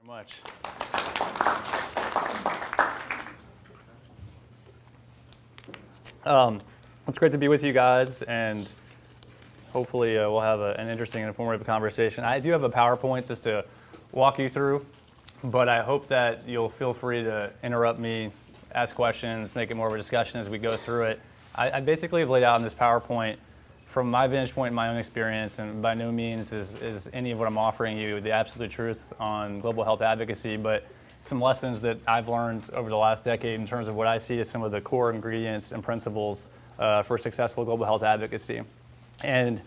much. It's great to be with you guys, and hopefully we'll have an interesting and informative conversation. I do have a PowerPoint just to walk you through, but I hope that you'll feel free to interrupt me, ask questions, make it more of a discussion as we go through it. I basically have laid out in this PowerPoint from my vantage point and my own experience, and by no means is any of what I'm offering you the absolute truth on global health advocacy, but some lessons that I've learned over the last decade in terms of what I see as some of the core ingredients and principles for successful global health advocacy. And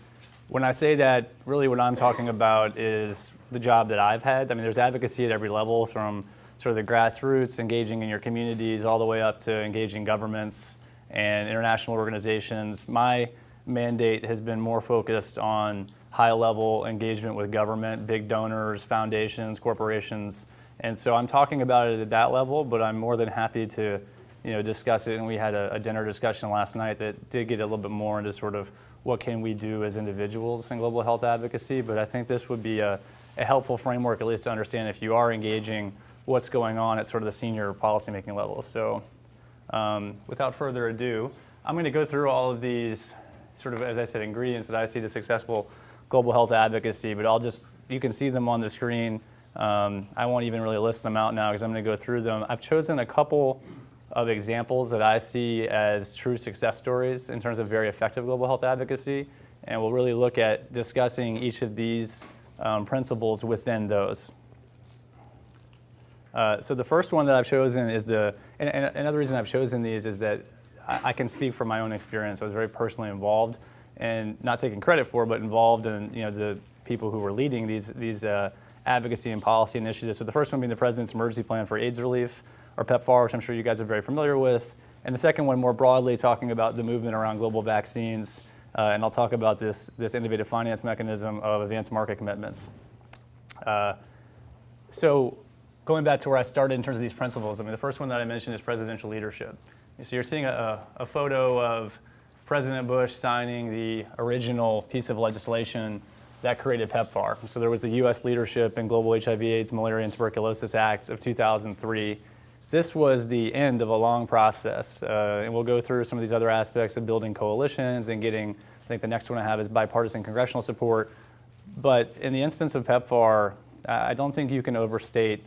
when I say that, really what I'm talking about is the job that I've had. I mean, there's advocacy at every level, from sort of the grassroots, engaging in your communities, all the way up to engaging governments and international organizations. My mandate has been more focused on high-level engagement with government, big donors, foundations, corporations. And so I'm talking about it at that level, but I'm more than happy to discuss it. And we had a dinner discussion last night that did get a little bit more into sort of what can we do as individuals in global health advocacy. But I think this would be a helpful framework, at least to understand if you are engaging what's going on at sort of the senior policymaking level. So without further ado, I'm going to go through all of these sort of, as I said, ingredients that I see to successful global health advocacy, but you can see them on the screen. I won't even really list them out now because I'm going to go through them. I've chosen a couple of examples that I see as true success stories in terms of very effective global health advocacy, and we'll really look at discussing each of these principles within those. So the first one that I've chosen is and another reason I've chosen these is that I can speak from my own experience. I was very personally involved, and not taking credit for, but involved in the people who were leading these advocacy and policy initiatives. So the first one being the President's Emergency Plan for AIDS Relief, or PEPFAR, which I'm sure you guys are very familiar with. And the second one, more broadly, talking about the movement around global vaccines. And I'll talk about this innovative finance mechanism of advanced market commitments. So going back to where I started in terms of these principles, I mean, the first one that I mentioned is presidential leadership. So you're seeing a photo of President Bush signing the original piece of legislation that created PEPFAR. So there was the U.S. leadership in Global HIV/AIDS, Malaria, and Tuberculosis Act of 2003. This was the end of a long process, and we'll go through some of these other aspects of building coalitions and getting, I think the next one I have is bipartisan congressional support. But in the instance of PEPFAR, I don't think you can overstate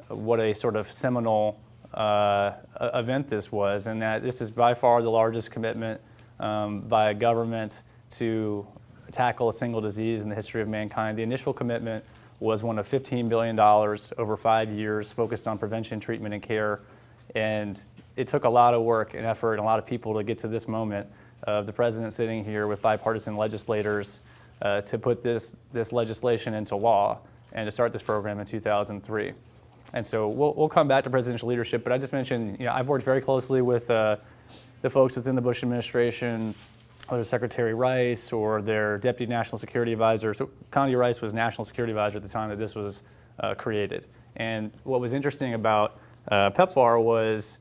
what a sort of seminal event this was, and that this is by far the largest commitment by a government to tackle a single disease in the history of mankind. The initial commitment was one of $15 billion over 5 years, focused on prevention, treatment, and care. And it took a lot of work and effort and a lot of people to get to this moment of the president sitting here with bipartisan legislators to put this legislation into law and to start this program in 2003. And so we'll come back to presidential leadership, but I just mentioned, I've worked very closely with the folks within the Bush administration, whether Secretary Rice or their Deputy National Security Advisor. So Condi Rice was National Security Advisor at the time that this was created. And what was interesting about PEPFAR was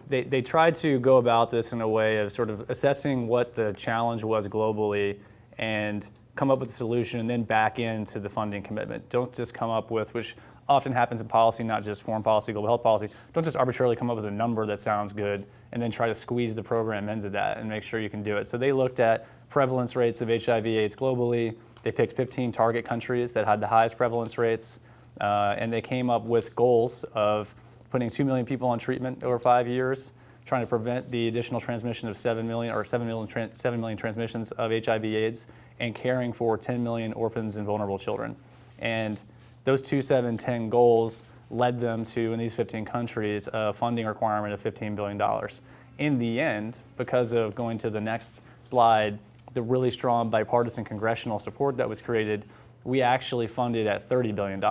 they tried to go about this in a way of sort of assessing what the challenge was globally and come up with a solution and then back into the funding commitment. Don't just come up with, which often happens in policy, not just foreign policy, global health policy, don't just arbitrarily come up with a number that sounds good and then try to squeeze the program into that and make sure you can do it. So they looked at prevalence rates of HIV/AIDS globally. They picked 15 target countries that had the highest prevalence rates, and they came up with goals of putting 2 million people on treatment over 5 years, trying to prevent the additional transmission of 7 million transmissions of HIV/AIDS, and caring for 10 million orphans and vulnerable children. And those 2, 7, 10 goals led them to, in these 15 countries, a funding requirement of $15 billion. In the end, because of going to the next slide, the really strong bipartisan congressional support that was created, we actually funded at $30 billion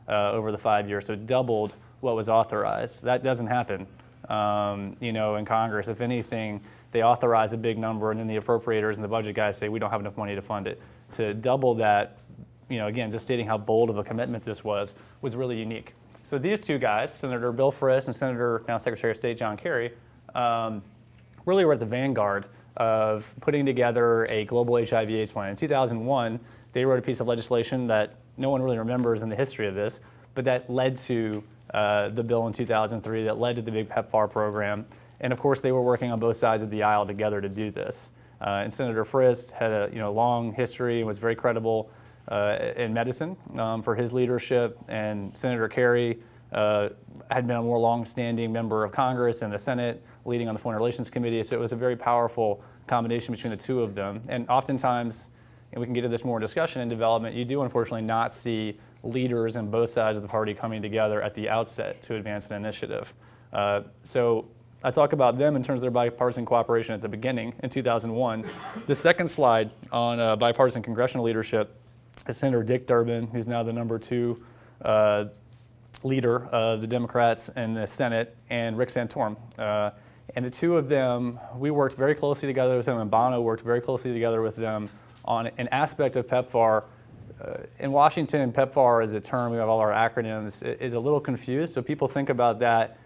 over the 5 years, so doubled what was authorized. That doesn't happen, in Congress. If anything, they authorize a big number, and then the appropriators and the budget guys say, we don't have enough money to fund it. To double that, again, just stating how bold of a commitment this was really unique. So these two guys, Senator Bill Frist and Senator, now Secretary of State John Kerry, really were at the vanguard of putting together a global HIV/AIDS plan. In 2001, they wrote a piece of legislation that no one really remembers in the history of this, but that led to the bill in 2003 that led to the big PEPFAR program. And of course, they were working on both sides of the aisle together to do this. And Senator Frist had a long history and was very credible in medicine for his leadership. And Senator Kerry had been a more long-standing member of Congress and the Senate, leading on the Foreign Relations Committee. So it was a very powerful combination between the two of them. And oftentimes, and we can get into this more in discussion and development, you do unfortunately not see leaders on both sides of the party coming together at the outset to advance an initiative. So I talk about them in terms of their bipartisan cooperation at the beginning in 2001. The second slide on bipartisan congressional leadership is Senator Dick Durbin, who's now the #2 leader of the Democrats in the Senate, and Rick Santorum. And the two of them, we worked very closely together with them, and Bono worked very closely together with them on an aspect of PEPFAR. In Washington, PEPFAR is a term, we have all our acronyms, is a little confused. So people think about that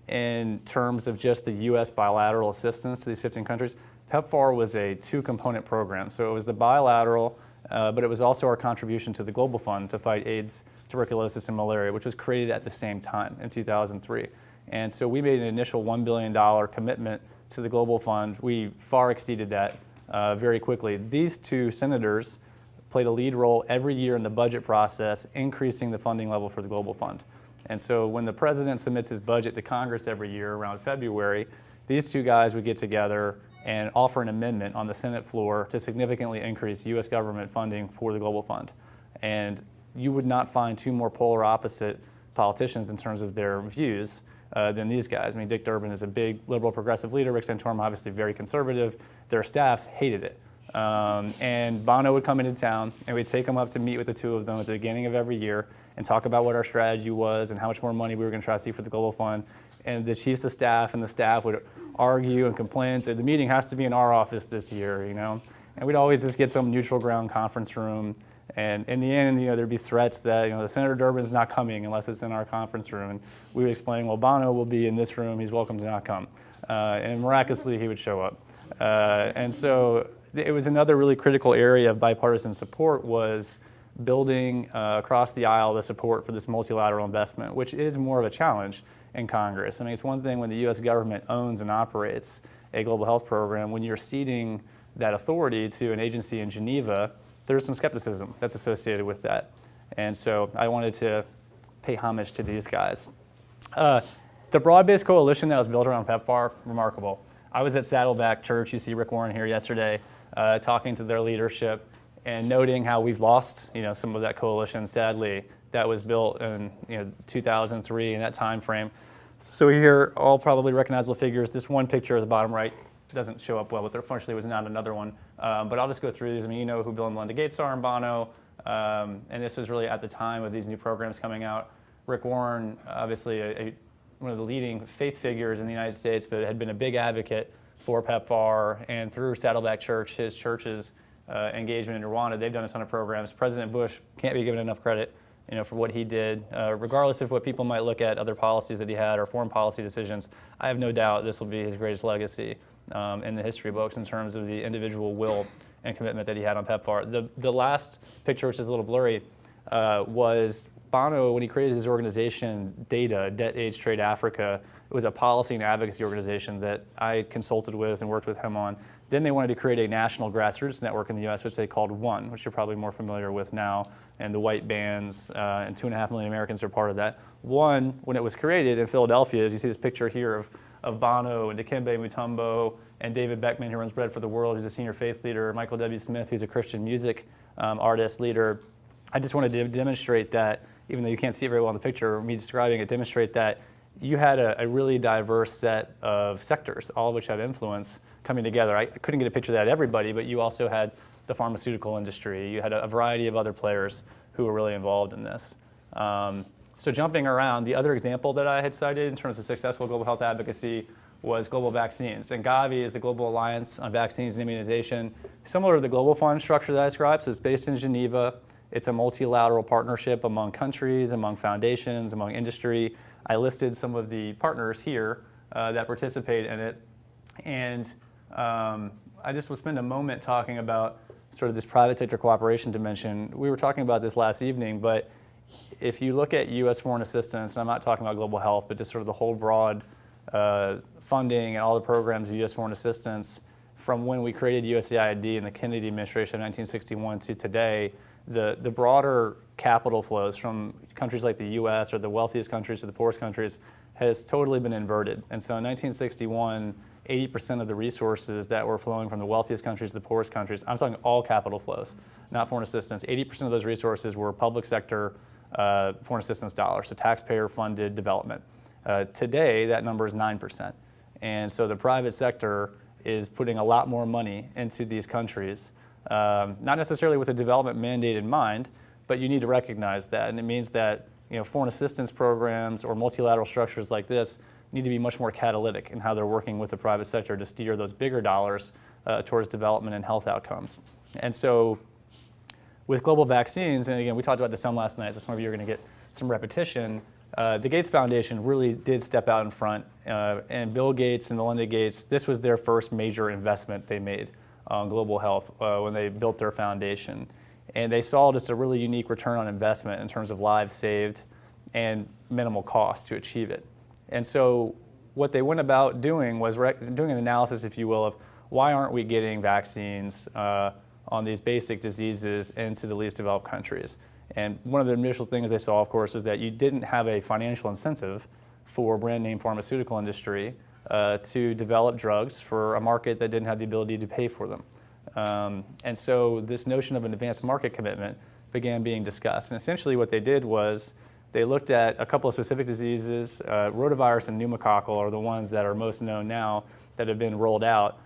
in terms of just the U.S. bilateral assistance to these 15 countries. PEPFAR was a two-component program. So it was the bilateral, but it was also our contribution to the Global Fund to fight AIDS, tuberculosis, and malaria, which was created at the same time in 2003. And so we made an initial $1 billion commitment to the Global Fund. We far exceeded that very quickly. These two senators played a lead role every year in the budget process, increasing the funding level for the Global Fund. And so when the president submits his budget to Congress every year around February, these two guys would get together and offer an amendment on the Senate floor to significantly increase U.S. government funding for the Global Fund. And you would not find two more polar opposite politicians in terms of their views than these guys. I mean, Dick Durbin is a big liberal progressive leader. Rick Santorum, obviously very conservative. Their staffs hated it. And Bono would come into town, and we'd take him up to meet with the two of them at the beginning of every year and talk about what our strategy was and how much more money we were going to try to see for the Global Fund. And the chiefs of staff and the staff would argue and complain, say, the meeting has to be in our office this year, And we'd always just get some neutral ground conference room. And in the end, there'd be threats that, the Senator Durbin's not coming unless it's in our conference room. And we would explain, well, Bono will be in this room. He's welcome to not come. And miraculously, he would show up. And so it was another really critical area of bipartisan support was building across the aisle the support for this multilateral investment, which is more of a challenge in Congress. I mean, it's one thing when the U.S. government owns and operates a global health program. When you're ceding that authority to an agency in Geneva, there's some skepticism that's associated with that. And so I wanted to pay homage to these guys. The broad-based coalition that was built around PEPFAR, remarkable. I was at Saddleback Church, you see Rick Warren here yesterday, talking to their leadership and noting how we've lost, some of that coalition, sadly, that was built in 2003 in that time frame. So here, all probably recognizable figures. This one picture at the bottom right doesn't show up well, but there unfortunately was not another one. But I'll just go through these. I mean, you know who Bill and Melinda Gates are and Bono, and this was really at the time of these new programs coming out. Rick Warren, obviously one of the leading faith figures in the United States, but had been a big advocate for PEPFAR, and through Saddleback Church, his church's engagement in Rwanda, they've done a ton of programs. President Bush can't be given enough credit, for what he did, regardless of what people might look at other policies that he had or foreign policy decisions. I have no doubt this will be his greatest legacy in the history books in terms of the individual will and commitment that he had on PEPFAR. The last picture, which is a little blurry, was Bono, when he created his organization, DATA, Debt, AIDS, Trade, Africa. It was a policy and advocacy organization that I consulted with and worked with him on. Then they wanted to create a national grassroots network in the U.S., which they called ONE, which you're probably more familiar with now, and the white bands, and 2.5 million Americans are part of that. ONE, when it was created in Philadelphia, as you see this picture here of Bono and Dikembe Mutombo and David Beckman, who runs Bread for the World, who's a senior faith leader, Michael W. Smith, who's a Christian music artist, leader. I just wanted to demonstrate that, even though you can't see it very well in the picture, me describing it, demonstrate that you had a really diverse set of sectors, all of which have influence coming together. I couldn't get a picture of that everybody, but you also had the pharmaceutical industry. You had a variety of other players who were really involved in this. So jumping around, the other example that I had cited in terms of successful global health advocacy was global vaccines. And GAVI is the Global Alliance on Vaccines and Immunization, similar to the Global Fund structure that I described. So it's based in Geneva. It's a multilateral partnership among countries, among foundations, among industry. I listed some of the partners here that participate in it. And I just will spend a moment talking about sort of this private sector cooperation dimension. We were talking about this last evening, but if you look at U.S. foreign assistance, and I'm not talking about global health, but just sort of the whole broad funding and all the programs of U.S. foreign assistance, from when we created USAID in the Kennedy administration of 1961 to today, the broader capital flows from countries like the U.S. or the wealthiest countries to the poorest countries has totally been inverted. And so in 1961, 80% of the resources that were flowing from the wealthiest countries to the poorest countries, I'm talking all capital flows, not foreign assistance, 80% of those resources were public sector foreign assistance dollars, so taxpayer-funded development. Today, that number is 9%. And so the private sector is putting a lot more money into these countries, not necessarily with a development mandate in mind, but you need to recognize that. And it means that foreign assistance programs or multilateral structures like this need to be much more catalytic in how they're working with the private sector to steer those bigger dollars towards development and health outcomes. And so with global vaccines, and again, we talked about this some last night, so some of you are going to get some repetition. The Gates Foundation really did step out in front, and Bill Gates and Melinda Gates, this was their first major investment they made on global health when they built their foundation. And they saw just a really unique return on investment in terms of lives saved and minimal cost to achieve it. And so what they went about doing was doing an analysis, if you will, of why aren't we getting vaccines on these basic diseases into the least developed countries. And one of the initial things they saw, of course, is that you didn't have a financial incentive for brand name pharmaceutical industry to develop drugs for a market that didn't have the ability to pay for them. And so this notion of an advanced market commitment began being discussed. And essentially what they did was they looked at a couple of specific diseases. Rotavirus and pneumococcal are the ones that are most known now that have been rolled out.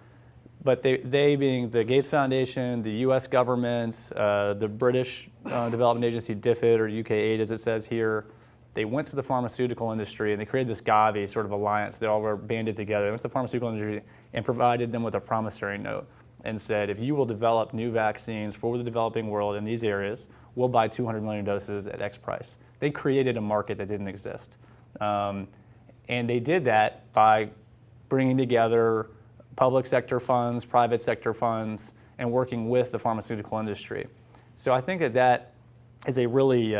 But they being the Gates Foundation, the US governments, the British Development Agency, DFID, or UK8 as it says here, they went to the pharmaceutical industry and they created this GAVI sort of alliance. They all were banded together. They went to the pharmaceutical industry and provided them with a promissory note and said, if you will develop new vaccines for the developing world in these areas, we'll buy 200 million doses at X price. They created a market that didn't exist. And they did that by bringing together public sector funds, private sector funds, and working with the pharmaceutical industry. So I think that is a really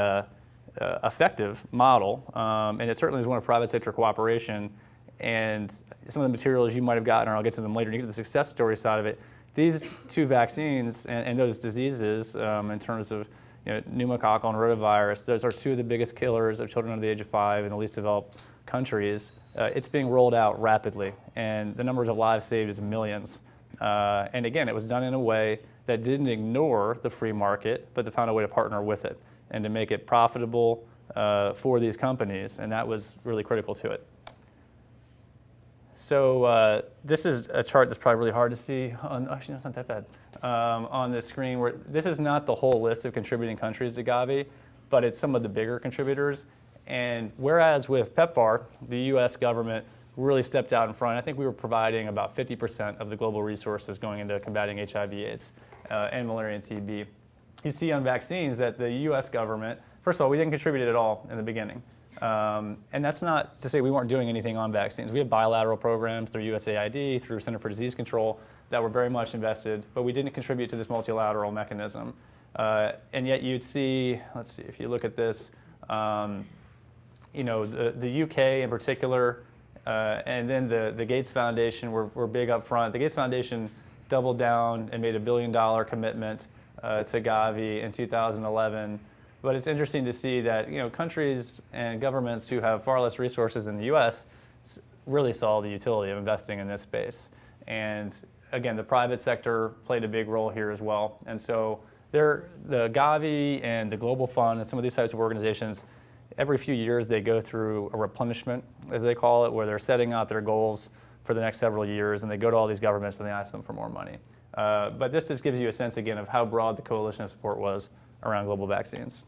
effective model, and it certainly is one of private sector cooperation. And some of the materials you might have gotten, or I'll get to them later, you get to the success story side of it. These two vaccines and those diseases, in terms of pneumococcal and rotavirus, those are two of the biggest killers of children under the age of 5 in the least developed countries. It's being rolled out rapidly, and the numbers of lives saved is millions. And again, it was done in a way that didn't ignore the free market, but that found a way to partner with it and to make it profitable for these companies, and that was really critical to it. So this is a chart that's probably really hard to see. Actually, no, it's not that bad. On the screen, where this is not the whole list of contributing countries to GAVI, but it's some of the bigger contributors. And whereas with PEPFAR, the US government really stepped out in front, I think we were providing about 50% of the global resources going into combating HIV/AIDS and malaria and TB. You see on vaccines that the US government, first of all, we didn't contribute at all in the beginning. And that's not to say we weren't doing anything on vaccines. We have bilateral programs through USAID, through Center for Disease Control that were very much invested, but we didn't contribute to this multilateral mechanism. And yet you'd see, let's see, if you look at this, the UK in particular, and then the Gates Foundation were big up front. The Gates Foundation doubled down and made $1 billion commitment to GAVI in 2011. But it's interesting to see that countries and governments who have far less resources than the U.S. really saw the utility of investing in this space. And again, the private sector played a big role here as well. And so the GAVI and the Global Fund and some of these types of organizations, every few years they go through a replenishment, as they call it, where they're setting out their goals for the next several years, and they go to all these governments and they ask them for more money. But this just gives you a sense again of how broad the coalition of support was around global vaccines.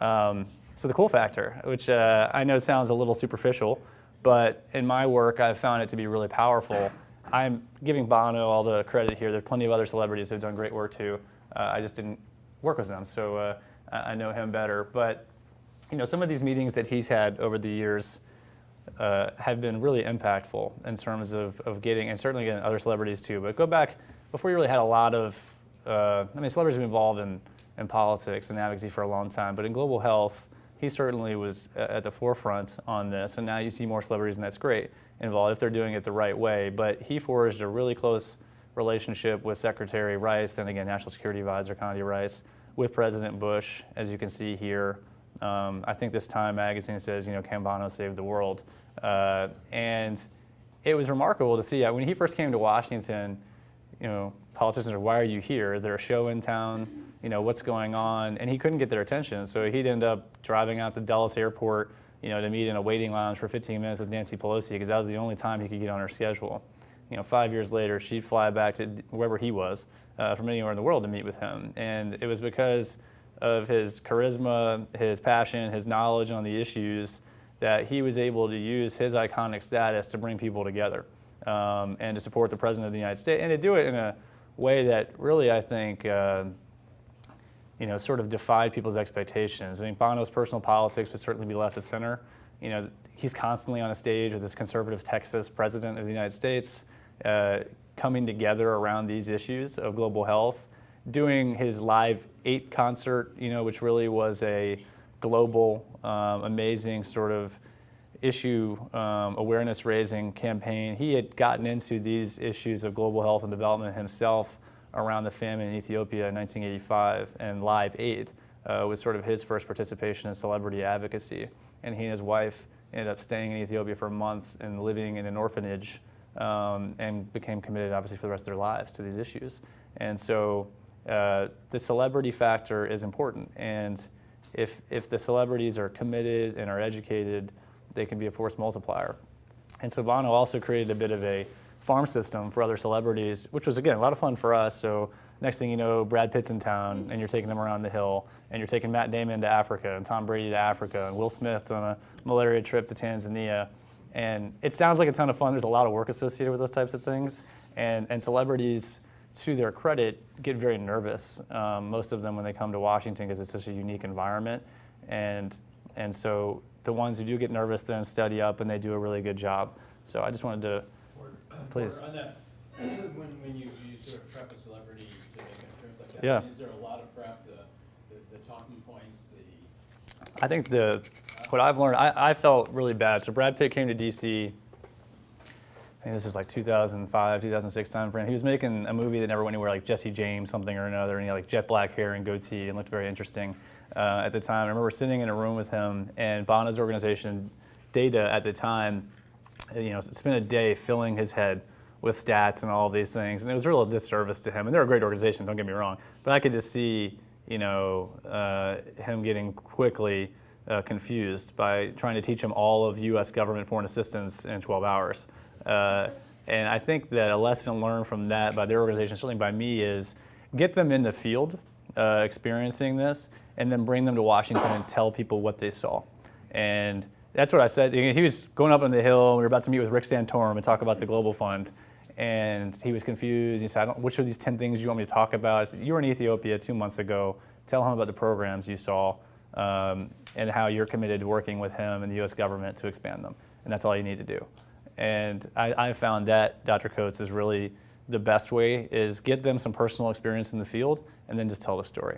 So the cool factor, which I know sounds a little superficial, but in my work I've found it to be really powerful. I'm giving Bono all the credit here. There are plenty of other celebrities who have done great work too. I just didn't work with them, so I know him better. But some of these meetings that he's had over the years have been really impactful in terms of getting, and certainly getting other celebrities too. But go back, before you really had a lot of, celebrities have been involved in in politics and advocacy for a long time, but in global health, he certainly was at the forefront on this, and now you see more celebrities, and that's great, involved if they're doing it the right way. But he forged a really close relationship with Secretary Rice, then again, National Security Advisor Condoleezza Rice, with President Bush, as you can see here. I think this Time magazine says, can Bono save the world? And it was remarkable to see. When he first came to Washington, politicians are, why are you here? Is there a show in town? What's going on? And he couldn't get their attention. So he'd end up driving out to Dulles Airport, to meet in a waiting lounge for 15 minutes with Nancy Pelosi, because that was the only time he could get on her schedule. 5 years later, she'd fly back to wherever he was from anywhere in the world to meet with him. And it was because of his charisma, his passion, his knowledge on the issues that he was able to use his iconic status to bring people together and to support the President of the United States, and to do it in a way that really, I think, sort of defied people's expectations. I think Bono's personal politics would certainly be left of center. He's constantly on a stage with this conservative Texas President of the United States, coming together around these issues of global health, doing his Live 8 concert, which really was a global, amazing sort of issue awareness raising campaign. He had gotten into these issues of global health and development himself around the famine in Ethiopia in 1985, and Live 8 was sort of his first participation in celebrity advocacy. And he and his wife ended up staying in Ethiopia for a month and living in an orphanage, and became committed, obviously, for the rest of their lives to these issues. And so the celebrity factor is important. And if the celebrities are committed and are educated, they can be a force multiplier. And so Bono also created a bit of a farm system for other celebrities, which was, again, a lot of fun for us. So next thing you know, Brad Pitt's in town, and you're taking them around the hill, and you're taking Matt Damon to Africa, and Tom Brady to Africa, and Will Smith on a malaria trip to Tanzania. And it sounds like a ton of fun. There's a lot of work associated with those types of things. And celebrities, to their credit, get very nervous, most of them when they come to Washington, because it's such a unique environment. And so the ones who do get nervous then study up, and they do a really good job. So I just wanted to, please. On that, when you sort of prep a celebrity to make an appearance like that, Yeah. Is there a lot of prep, the talking points, I think what I've learned, I felt really bad. So Brad Pitt came to DC, I think this was like 2005, 2006 time frame. He was making a movie that never went anywhere, like Jesse James, something or another, and he had like jet black hair and goatee and looked very interesting at the time. I remember sitting in a room with him, and Bono's organization, Data at the time, spent a day filling his head with stats and all of these things, and it was a real disservice to him. And they're a great organization, don't get me wrong, but I could just see, him getting quickly confused by trying to teach him all of U.S. government foreign assistance in 12 hours. And I think that a lesson learned from that by their organization, certainly by me, is get them in the field experiencing this, and then bring them to Washington and tell people what they saw. And that's what I said. He was going up on the hill, and we were about to meet with Rick Santorum and talk about the Global Fund. And he was confused. He said, which of these 10 things you want me to talk about? I said, you were in Ethiopia 2 months ago. Tell him about the programs you saw and how you're committed to working with him and the U.S. government to expand them. And that's all you need to do. And I found that, Dr. Coates, is really the best way, is get them some personal experience in the field and then just tell the story.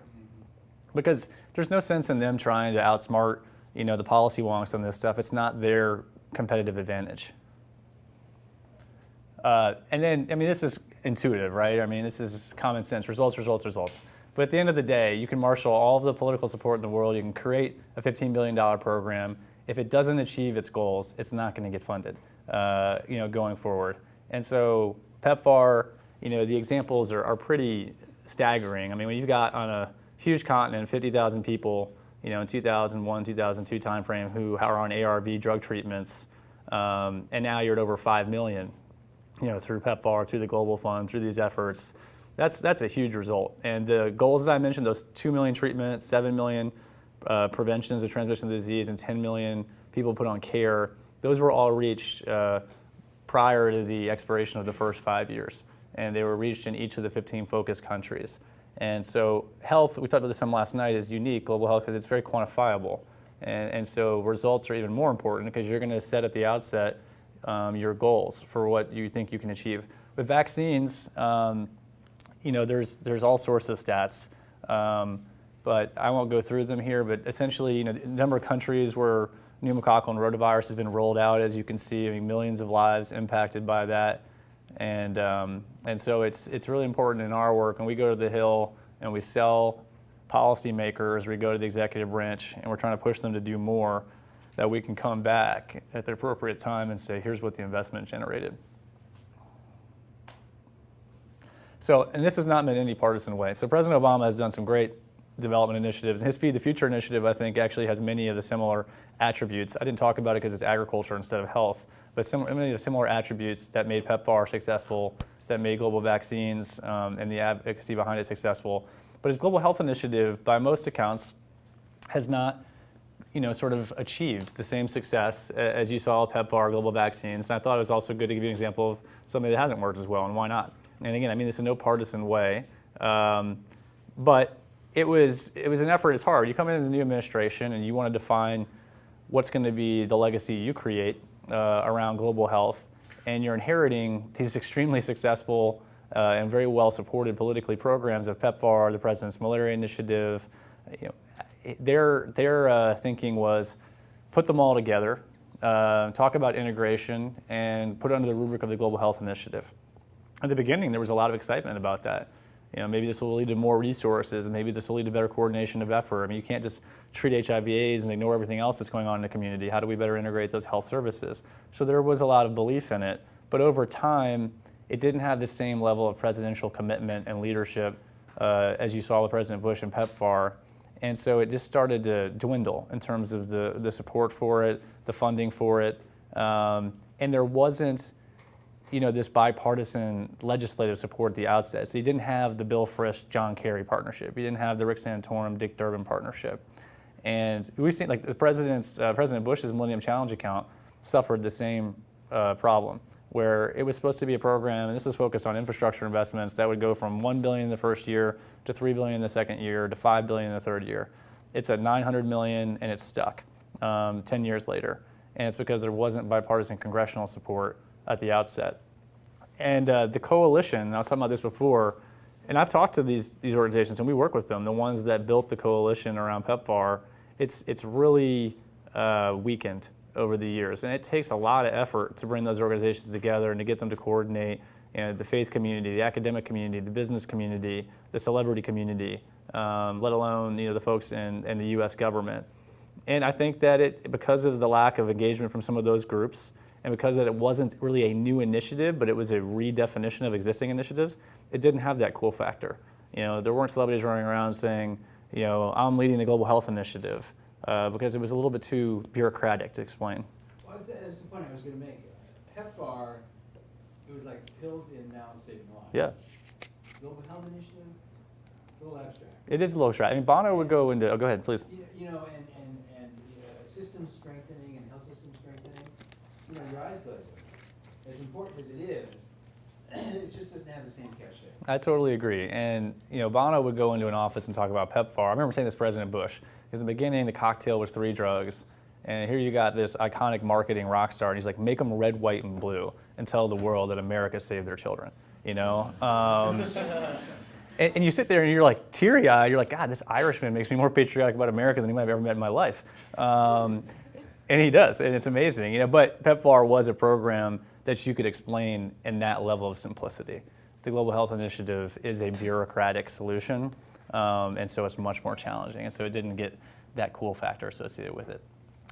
Because there's no sense in them trying to outsmart the policy wonks on this stuff. It's not their competitive advantage. And then, this is intuitive, right? This is common sense, results, results, results. But at the end of the day, you can marshal all of the political support in the world. You can create a $15 billion program. If it doesn't achieve its goals, it's not going to get funded, going forward. And so PEPFAR, the examples are pretty staggering. When you've got on a huge continent 50,000 people, in 2001, 2002 timeframe who are on ARV drug treatments, and now you're at over 5 million, through PEPFAR, through the Global Fund, through these efforts. That's a huge result. And the goals that I mentioned, those 2 million treatments, 7 million preventions of transmission of the disease, and 10 million people put on care, those were all reached prior to the expiration of the first 5 years. And they were reached in each of the 15 focus countries. And so health, we talked about this some last night, is unique, global health, because it's very quantifiable. And so results are even more important because you're going to set at the outset your goals for what you think you can achieve. With vaccines, there's all sorts of stats. but I won't go through them here. But essentially, the number of countries where pneumococcal and rotavirus has been rolled out, as you can see, millions of lives impacted by that. And so it's really important in our work, and we go to the Hill and we sell policymakers, we go to the executive branch, and we're trying to push them to do more, that we can come back at the appropriate time and say, here's what the investment generated. So, and this is not in any partisan way. So President Obama has done some great development initiatives. And his Feed the Future initiative, I think, actually has many of the similar attributes. I didn't talk about it because it's agriculture instead of health, but many of the similar attributes that made PEPFAR successful, that made global vaccines and the advocacy behind it successful. But his global health initiative, by most accounts, has not sort of achieved the same success as you saw with PEPFAR, global vaccines. And I thought it was also good to give you an example of something that hasn't worked as well, and why not? And again, I mean this in no partisan way, but it was an effort. It's hard. You come in as a new administration and you want to define what's going to be the legacy you create around global health, and you're inheriting these extremely successful and very well supported politically programs of PEPFAR, the President's Malaria Initiative. Their thinking was put them all together, talk about integration, and put it under the rubric of the Global Health Initiative. At the beginning, there was a lot of excitement about that. Maybe this will lead to more resources, and maybe this will lead to better coordination of effort. I mean, you can't just treat HIV/AIDS and ignore everything else that's going on in the community. How do we better integrate those health services? So there was a lot of belief in it, but over time, it didn't have the same level of presidential commitment and leadership as you saw with President Bush and PEPFAR. And so it just started to dwindle in terms of the support for it, the funding for it, and there wasn't this bipartisan legislative support at the outset. So you didn't have the Bill Frist, John Kerry partnership. You didn't have the Rick Santorum, Dick Durbin partnership. And we've seen, like, President Bush's Millennium Challenge account suffered the same problem, where it was supposed to be a program, and this is focused on infrastructure investments, that would go from $1 billion in the first year to $3 billion in the second year to $5 billion in the third year. It's at $900 million, and it's stuck 10 years later. And it's because there wasn't bipartisan congressional support at the outset. And the coalition, and I was talking about this before, and I've talked to these organizations, and we work with them, the ones that built the coalition around PEPFAR. It's really weakened over the years, and it takes a lot of effort to bring those organizations together and to get them to coordinate, the faith community, the academic community, the business community, the celebrity community, let alone the folks in the U.S. government. And I think that because of the lack of engagement from some of those groups, and because that it wasn't really a new initiative, but it was a redefinition of existing initiatives, it didn't have that cool factor. There weren't celebrities running around saying, I'm leading the Global Health Initiative, because it was a little bit too bureaucratic to explain. Well, that's the point I was going to make. PEPFAR, it was like pills in now saving lives. Yeah. Global Health Initiative, it's a little abstract. It is a little abstract. I mean, Bono would go into, go ahead, please. And system strengthening and health system strengthening, your eyes closed. As important as it is, it just doesn't have the same cachet. I totally agree. And Bono would go into an office and talk about PEPFAR. I remember saying this to President Bush, because in the beginning the cocktail was 3 drugs, and here you got this iconic marketing rock star, and he's like, make them red, white, and blue, and tell the world that America saved their children. And you sit there and you're like teary-eyed. You're like, God, this Irishman makes me more patriotic about America than anyone I've ever met in my life. And he does, and it's amazing. But PEPFAR was a program that you could explain in that level of simplicity. The Global Health Initiative is a bureaucratic solution, and so it's much more challenging. And so it didn't get that cool factor associated with it.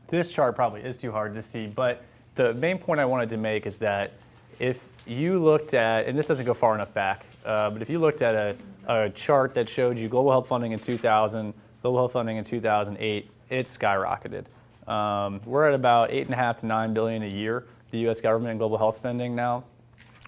This chart probably is too hard to see, but the main point I wanted to make is that if you looked at, and this doesn't go far enough back, but if you looked at a chart that showed you global health funding in 2000, global health funding in 2008, it skyrocketed. We're at about $8.5 to $9 billion a year, the U.S. government and global health spending now.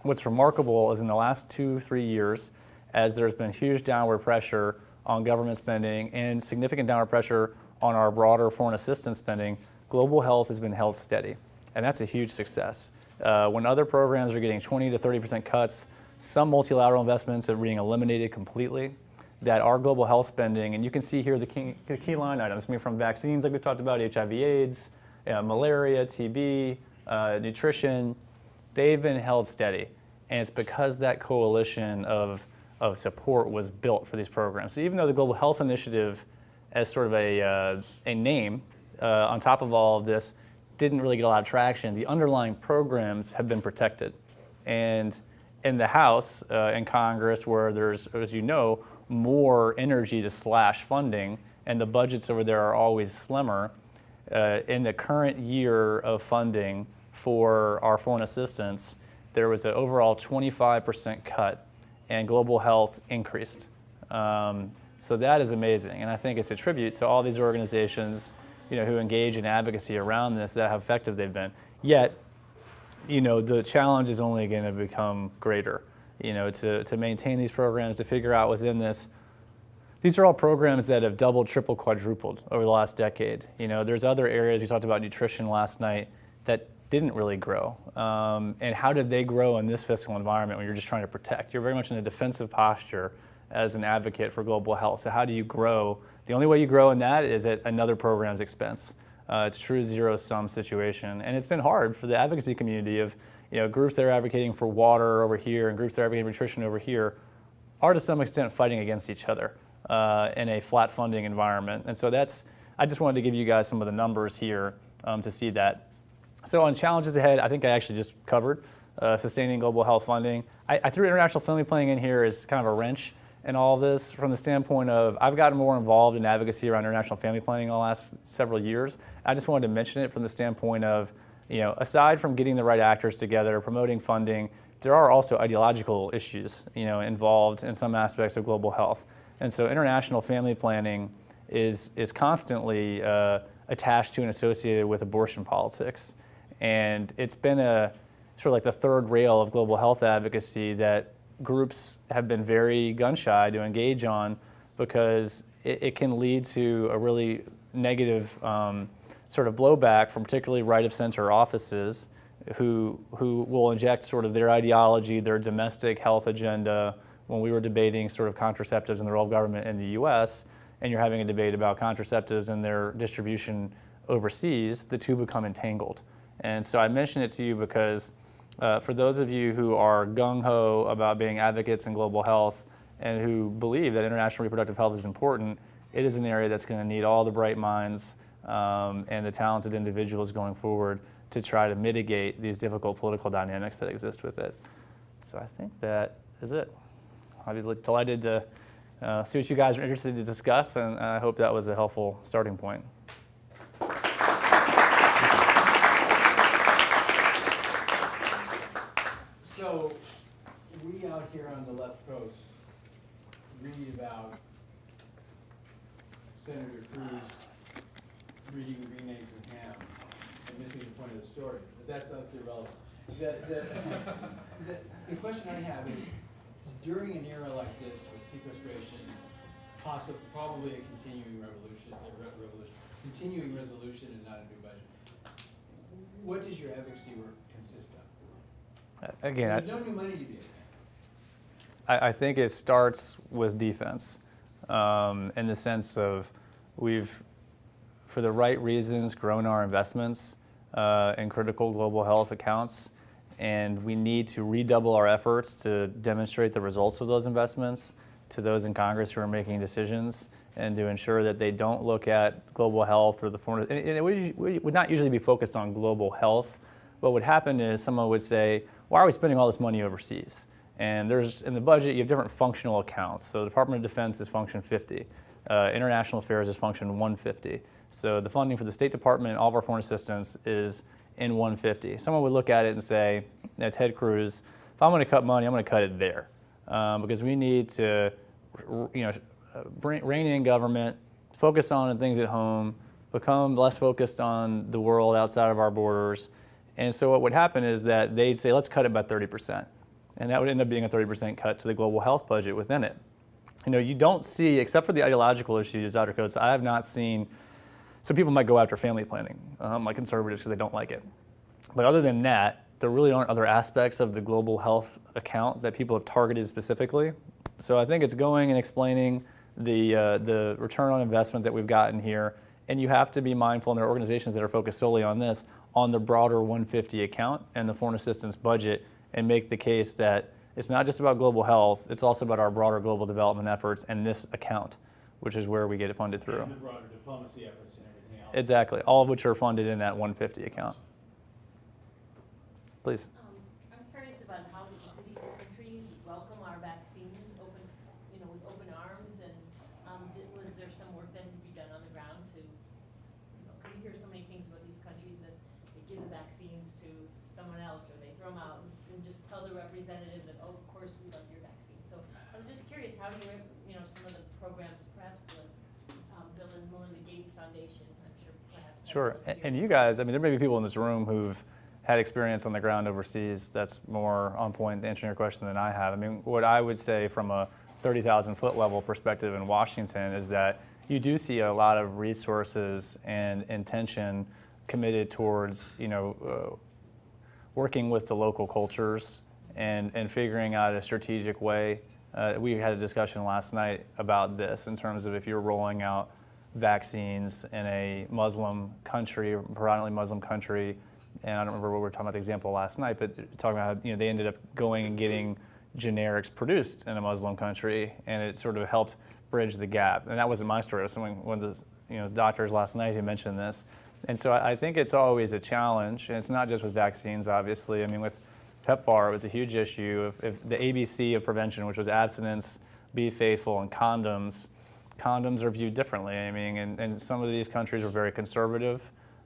What's remarkable is in the last 2-3 years, as there's been huge downward pressure on government spending and significant downward pressure on our broader foreign assistance spending, global health has been held steady, and that's a huge success. When other programs are getting 20 to 30% cuts, some multilateral investments are being eliminated completely, that our global health spending, and you can see here the key line items, from vaccines like we talked about, HIV/AIDS, malaria, TB, nutrition, they've been held steady. And it's because that coalition of of support was built for these programs. So even though the Global Health Initiative, as sort of a name on top of all of this, didn't really get a lot of traction, the underlying programs have been protected. And in the House and Congress, where there's, as you know, more energy to slash funding, and the budgets over there are always slimmer, in the current year of funding for our foreign assistance, there was an overall 25% cut, and global health increased. So that is amazing, and I think it's a tribute to all these organizations, who engage in advocacy around this, that how effective they've been. Yet, the challenge is only going to become greater. To maintain these programs, to figure out within this. These are all programs that have doubled, tripled, quadrupled over the last decade. There's other areas, we talked about nutrition last night, that didn't really grow. And how did they grow in this fiscal environment when you're just trying to protect? You're very much in a defensive posture as an advocate for global health. So how do you grow? The only way you grow in that is at another program's expense. It's a true zero-sum situation. And it's been hard for the advocacy community of groups that are advocating for water over here and groups that are advocating for nutrition over here are to some extent fighting against each other in a flat funding environment. And so I just wanted to give you guys some of the numbers here to see that. So on challenges ahead, I think I actually just covered sustaining global health funding. I threw international family planning in here as kind of a wrench in all of this from the standpoint of I've gotten more involved in advocacy around international family planning in the last several years. I just wanted to mention it from the standpoint of, aside from getting the right actors together, promoting funding, there are also ideological issues, involved in some aspects of global health. And so international family planning is constantly attached to and associated with abortion politics. And it's been sort of like the third rail of global health advocacy that groups have been very gun shy to engage on because it can lead to a really negative sort of blowback from particularly right of center offices who will inject sort of their ideology, their domestic health agenda. When we were debating sort of contraceptives and the role of government in the US, and you're having a debate about contraceptives and their distribution overseas, the two become entangled. And so I mention it to you because for those of you who are gung-ho about being advocates in global health and who believe that international reproductive health is important, it is an area that's going to need all the bright minds and the talented individuals going forward to try to mitigate these difficult political dynamics that exist with it. So I think that is it. I'd be delighted to see what you guys are interested to discuss, and I hope that was a helpful starting point. So we out here on the left coast read about Senator Cruz reading green eggs and ham and missing the point of the story, but that's irrelevant. The question I have is, during an era like this with sequestration, probably a continuing continuing resolution and not a new budget, what does your advocacy work consist of? Again, there's no new money to be obtained. I think it starts with defense in the sense of we've, for the right reasons, grown our investments in critical global health accounts, and we need to redouble our efforts to demonstrate the results of those investments to those in Congress who are making decisions and to ensure that they don't look at global health or the foreign, and it would not usually be focused on global health. What would happen is someone would say, why are we spending all this money overseas? And there's, in the budget, you have different functional accounts. So the Department of Defense is function 50. International Affairs is function 150. So the funding for the State Department, all of our foreign assistance is in 150. Someone would look at it and say, Ted Cruz, if I'm going to cut money, I'm going to cut it there. Because we need to rein in government, focus on things at home, become less focused on the world outside of our borders. And so what would happen is that they'd say, let's cut it by 30%. And that would end up being a 30% cut to the global health budget within it. You don't see, except for the ideological issues, Dr. Coates, I have not seen, so people might go after family planning, like conservatives, because they don't like it. But other than that, there really aren't other aspects of the global health account that people have targeted specifically. So I think it's going and explaining the return on investment that we've gotten here. And you have to be mindful, and there are organizations that are focused solely on this, on the broader 150 account and the foreign assistance budget, and make the case that it's not just about global health, it's also about our broader global development efforts and this account, which is where we get it funded through. And the broader diplomacy efforts and everything else. Exactly, all of which are funded in that 150 account. Please. I'm curious about how the cities and countries welcome our vaccines, with open arms, and was there some work that had to be done on the ground to, because you hear so many things about these countries that they give the vaccines to someone else, or they throw them out and just tell the representative that, oh, of course we love your vaccine. So I was just curious how some of the programs, perhaps the Bill and Melinda Gates Foundation, I'm sure perhaps. Sure, and you guys, I mean, there may be people in this room who've had experience on the ground overseas that's more on point to answering your question than I have. I mean, what I would say from a 30,000 foot level perspective in Washington is that you do see a lot of resources and intention committed towards, working with the local cultures and figuring out a strategic way. We had a discussion last night about this in terms of if you're rolling out vaccines in a Muslim country, predominantly Muslim country, and I don't remember what we were talking about the example last night, but talking about how they ended up going and getting generics produced in a Muslim country, and it sort of helped bridge the gap. And that wasn't my story. It was one of the doctors last night who mentioned this. And so I think it's always a challenge, and it's not just with vaccines, obviously. I mean, with PEPFAR, it was a huge issue. If the ABC of prevention, which was abstinence, be faithful, and condoms are viewed differently. I mean, and some of these countries were very conservative,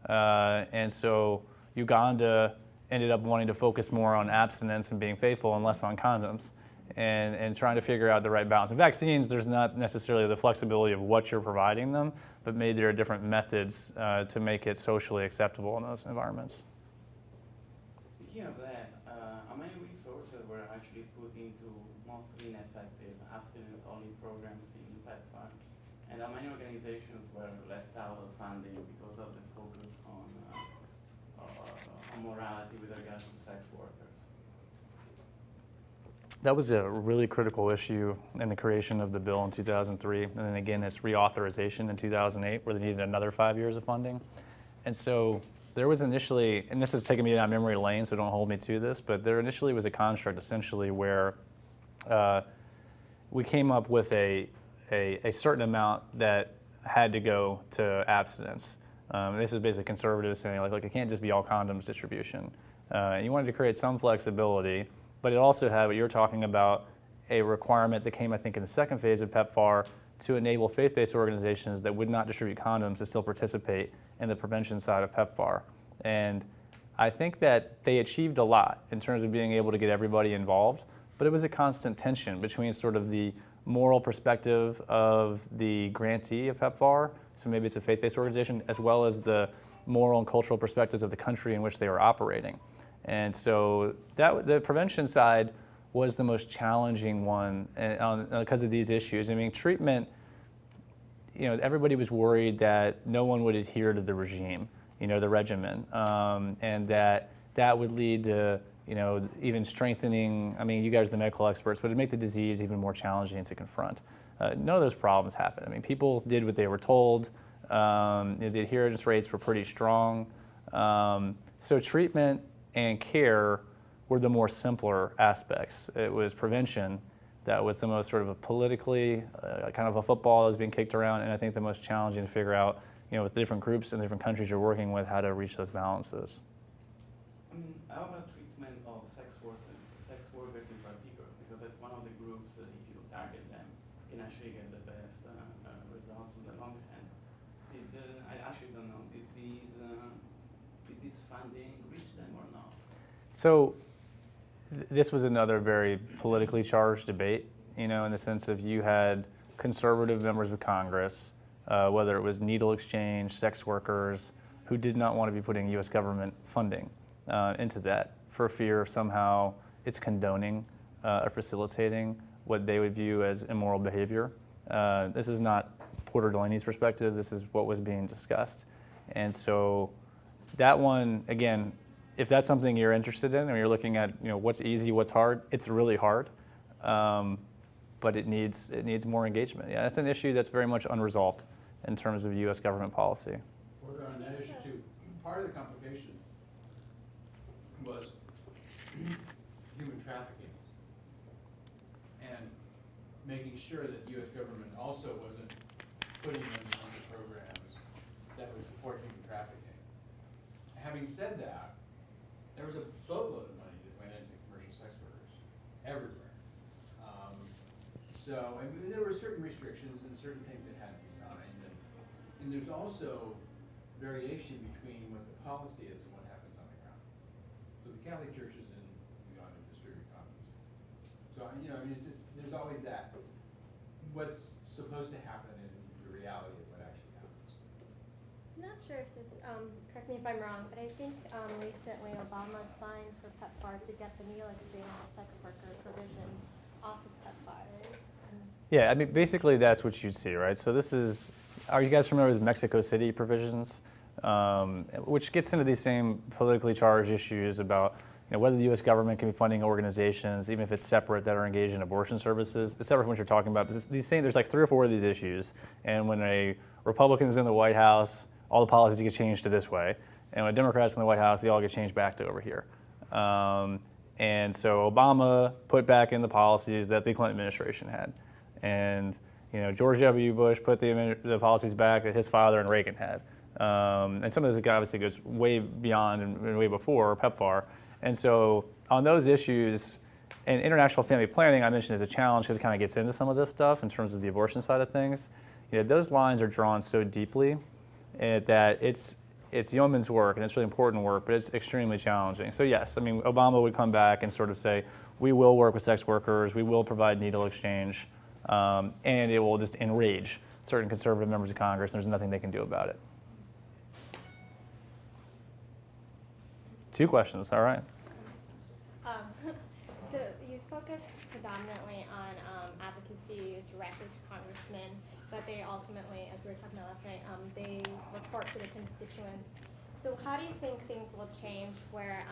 and so Uganda ended up wanting to focus more on abstinence and being faithful and less on condoms, and trying to figure out the right balance. In vaccines, there's not necessarily the flexibility of what you're providing them, but maybe there are different methods to make it socially acceptable in those environments. Speaking of that, how many resources were actually put into mostly ineffective abstinence-only programs in PEPFAR? And how many organizations were left out of funding because of the focus on morality with regards to sex workers? That was a really critical issue in the creation of the bill in 2003, and then again its reauthorization in 2008, where they needed another 5 years of funding. And so there was initially, and this is taking me down memory lane, so don't hold me to this, but there initially was a construct essentially where we came up with a certain amount that had to go to abstinence. This is basically conservatives saying, like, look, it can't just be all condoms distribution. You wanted to create some flexibility, but it also had what you're talking about, a requirement that came, I think, in the second phase of PEPFAR to enable faith-based organizations that would not distribute condoms to still participate in the prevention side of PEPFAR. And I think that they achieved a lot in terms of being able to get everybody involved, but it was a constant tension between sort of the moral perspective of the grantee of PEPFAR, so maybe it's a faith-based organization, as well as the moral and cultural perspectives of the country in which they were operating. And so the prevention side was the most challenging one because of these issues. I mean, treatment, everybody was worried that no one would adhere to the regime, the regimen, and that would lead to even strengthening, I mean, you guys are the medical experts, but it'd make the disease even more challenging to confront. None of those problems happened. I mean, people did what they were told. The adherence rates were pretty strong. So treatment and care were the more simpler aspects. It was prevention that was the most sort of a politically, kind of a football that was being kicked around, and I think the most challenging to figure out, with the different groups and different countries you're working with, how to reach those balances. How about treatment of sex workers in particular? Because that's one of the groups that if you target them, you can actually get the best results in the long run. I actually don't know, did this funding reach them or not? So this was another very politically charged debate, in the sense of you had conservative members of Congress, whether it was needle exchange, sex workers, who did not want to be putting U.S. government funding into that for fear of somehow it's condoning or facilitating what they would view as immoral behavior. This is not Porter DeLaney's perspective. This is what was being discussed. And so that one, again, if that's something you're interested in, or you're looking at what's easy, what's hard, it's really hard, but it needs more engagement. Yeah, that's an issue that's very much unresolved in terms of U.S. government policy. Porter, on that issue too, part of the complication was human trafficking. making sure that the US government also wasn't putting them into programs that would support human trafficking. Having said that, there was a boatload of money that went into commercial sex workers everywhere. So, I mean, there were certain restrictions and certain things that had to be signed, and there's also variation between what the policy is and what happens on the ground. So the Catholic Church is in Uganda to distribute condoms. So, you know, I mean, there's always that. What's supposed to happen and the reality of what actually happens. I'm not sure if this, correct me if I'm wrong, but I think recently Obama signed for PEPFAR to get the needle exchange of sex worker provisions off of PEPFAR, right? Yeah, I mean, basically that's what you'd see, right? So this is, are you guys familiar with Mexico City provisions? Which gets into these same politically charged issues about whether the U.S. government can be funding organizations, even if it's separate, that are engaged in abortion services. It's separate from what you're talking about. But there's like 3 or 4 of these issues, and when a Republican is in the White House, all the policies get changed to this way, and when Democrats in the White House, they all get changed back to over here. And so Obama put back in the policies that the Clinton administration had. And George W. Bush put the policies back that his father and Reagan had. And some of this obviously goes way beyond and way before PEPFAR. And so on those issues, and international family planning I mentioned is a challenge because it kind of gets into some of this stuff in terms of the abortion side of things. Those lines are drawn so deeply that it's yeoman's work and it's really important work, but it's extremely challenging. So yes, I mean, Obama would come back and sort of say, we will work with sex workers, we will provide needle exchange, and it will just enrage certain conservative members of Congress, and there's nothing they can do about it. 2 questions, all right. So you focus predominantly on advocacy directly to congressmen, but they ultimately, as we were talking about last night, they report to the constituents. So how do you think things will change where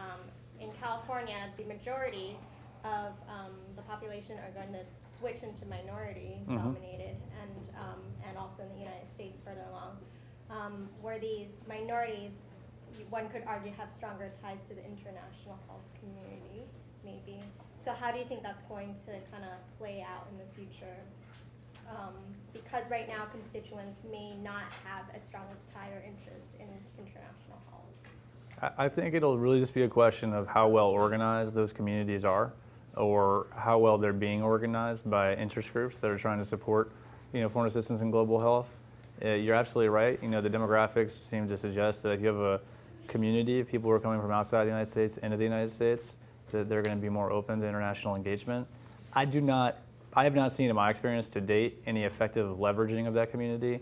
in California, the majority of the population are going to switch into minority dominated, and also in the United States further along, where these minorities, one could argue, have stronger ties to the international health community, maybe. So how do you think that's going to kind of play out in the future? Because right now constituents may not have as strong a tie or interest in international health. I think it'll really just be a question of how well organized those communities are, or how well they're being organized by interest groups that are trying to support, foreign assistance in global health. You're absolutely right. The demographics seem to suggest that if you have a community of people who are coming from outside the United States into the United States, that they're going to be more open to international engagement. I have not seen in my experience to date any effective leveraging of that community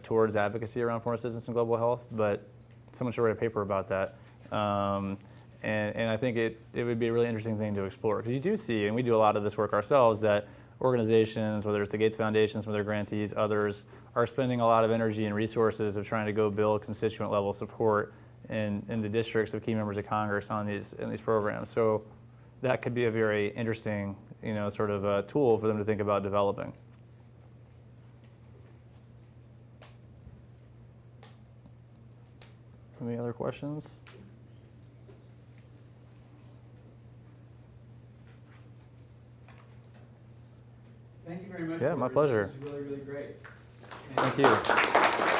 towards advocacy around foreign assistance in global health, but someone should write a paper about that. And I think it would be a really interesting thing to explore, because you do see, and we do a lot of this work ourselves, that organizations, whether it's the Gates Foundation, some of their grantees, others, are spending a lot of energy and resources of trying to go build constituent level support in the districts of key members of Congress on these programs. So that could be a very interesting, sort of a tool for them to think about developing. Any other questions? Thank you very much. Yeah, my George. pleasure. This is really, really great. Thank you.